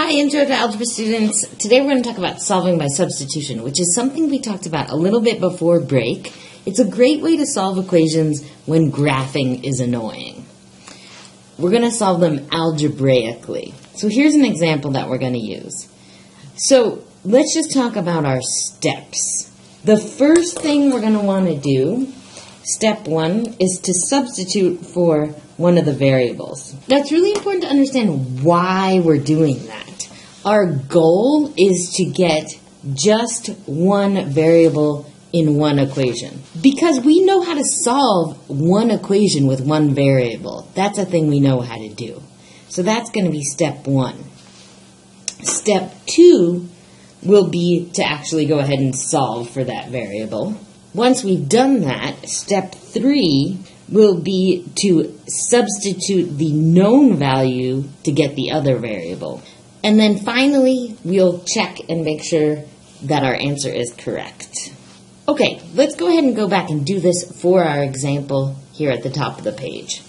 Hi, Intro to Algebra students. Today we're going to talk about solving by substitution, which is something we talked about a little bit before break. It's a great way to solve equations when graphing is annoying. We're going to solve them algebraically. So here's an example that we're going to use. So let's just talk about our steps. The first thing we're going to want to do, step one, is to substitute for one of the variables. That's really important to understand why we're doing that. Our goal is to get just one variable in one equation. Because we know how to solve one equation with one variable. That's a thing we know how to do. So that's going to be step one. Step two will be to actually go ahead and solve for that variable. Once we've done that, step three will be to substitute the known value to get the other variable. And then finally, we'll check and make sure that our answer is correct. Okay, let's go ahead and go back and do this for our example here at the top of the page.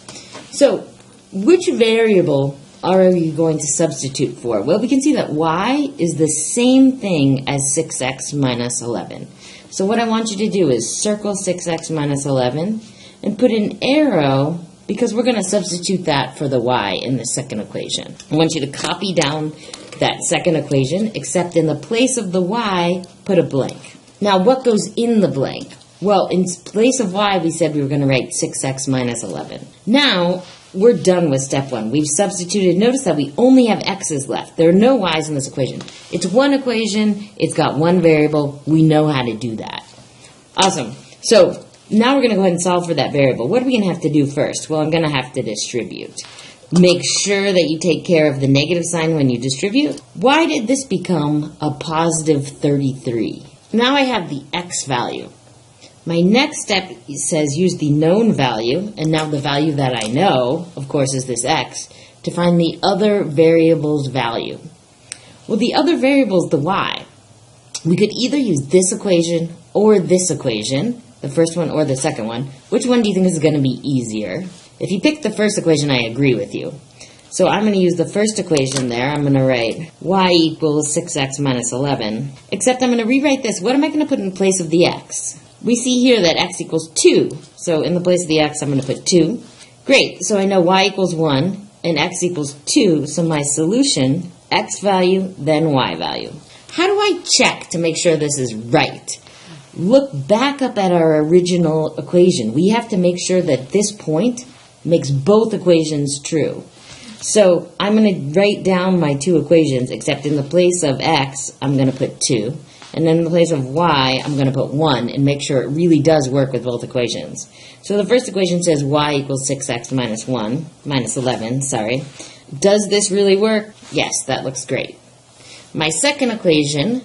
So, which variable are we going to substitute for? Well, we can see that y is the same thing as 6x minus 11. So what I want you to do is circle 6x minus 11 and put an arrow, because we're going to substitute that for the y in the second equation. I want you to copy down that second equation, except in the place of the y, put a blank. Now, what goes in the blank? Well, in place of y, we said we were going to write 6x minus 11. Now, we're done with step one. We've substituted. Notice that we only have x's left. There are no y's in this equation. It's one equation. It's got one variable. We know how to do that. Awesome. So, now we're going to go ahead and solve for that variable. What are we going to have to do first? Well, I'm going to have to distribute. Make sure that you take care of the negative sign when you distribute. Why did this become a positive 33? Now I have the x value. My next step says use the known value, and now the value that I know, of course, is this x, to find the other variable's value. Well, the other variable is the y. We could either use this equation or this equation, the first one or the second one. Which one do you think is going to be easier? If you pick the first equation, I agree with you. So I'm going to use the first equation there. I'm going to write y equals 6x minus 11. Except I'm going to rewrite this. What am I going to put in place of the x? We see here that x equals 2. So in the place of the x, I'm going to put 2. Great. So I know y equals 1 and x equals 2. So my solution, x value, then y value. How do I check to make sure this is right? Look back up at our original equation. We have to make sure that this point makes both equations true. So I'm going to write down my two equations, except in the place of x, I'm going to put 2. And then in the place of y, I'm going to put 1 and make sure it really does work with both equations. So the first equation says y equals 6x minus 11. Does this really work? Yes, that looks great. My second equation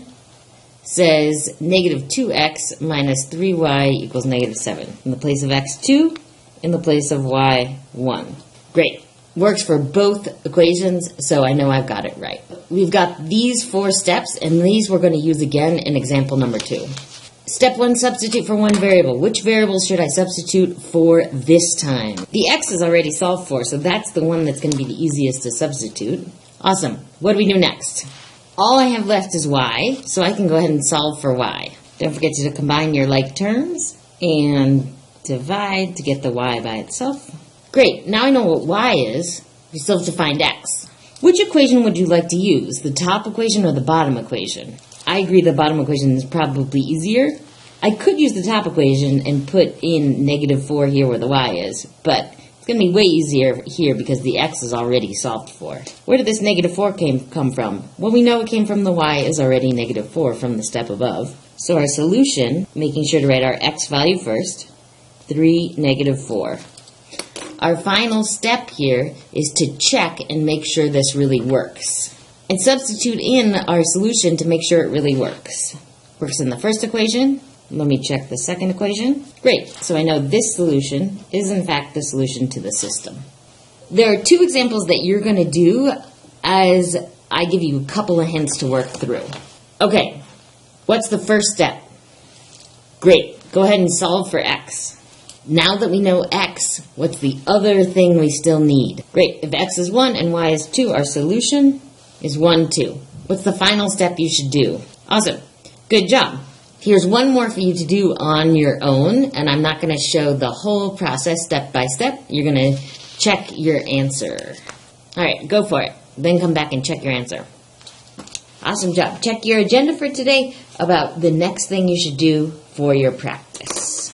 says negative 2x minus 3y equals negative 7. In the place of x, 2. In the place of y, 1. Great. Works for both equations, so I know I've got it right. We've got these 4 steps, and these we're going to use again in example number 2. Step 1, substitute for one variable. Which variable should I substitute for this time? The x is already solved for, so that's the one that's going to be the easiest to substitute. Awesome. What do we do next? All I have left is y, so I can go ahead and solve for y. Don't forget to combine your like terms and divide to get the y by itself. Great, now I know what y is. We still have to find x. Which equation would you like to use, the top equation or the bottom equation? I agree the bottom equation is probably easier. I could use the top equation and put in negative 4 here where the y is, but it's going to be way easier here because the x is already solved for. Where did this negative 4 come from? Well, we know it came from the y is already negative 4 from the step above. So our solution, making sure to write our x value first, 3, negative 4. Our final step here is to check and make sure this really works. And substitute in our solution to make sure it really works. Works in the first equation. Let me check the second equation. Great, so I know this solution is in fact the solution to the system. There are 2 examples that you're going to do as I give you a couple of hints to work through. Okay, what's the first step? Great, go ahead and solve for x. Now that we know x, what's the other thing we still need? Great, if x is 1 and y is 2, our solution is 1, 2. What's the final step you should do? Awesome. Good job. Here's one more for you to do on your own, and I'm not going to show the whole process step by step. You're going to check your answer. All right, go for it. Then come back and check your answer. Awesome job. Check your agenda for today about the next thing you should do for your practice.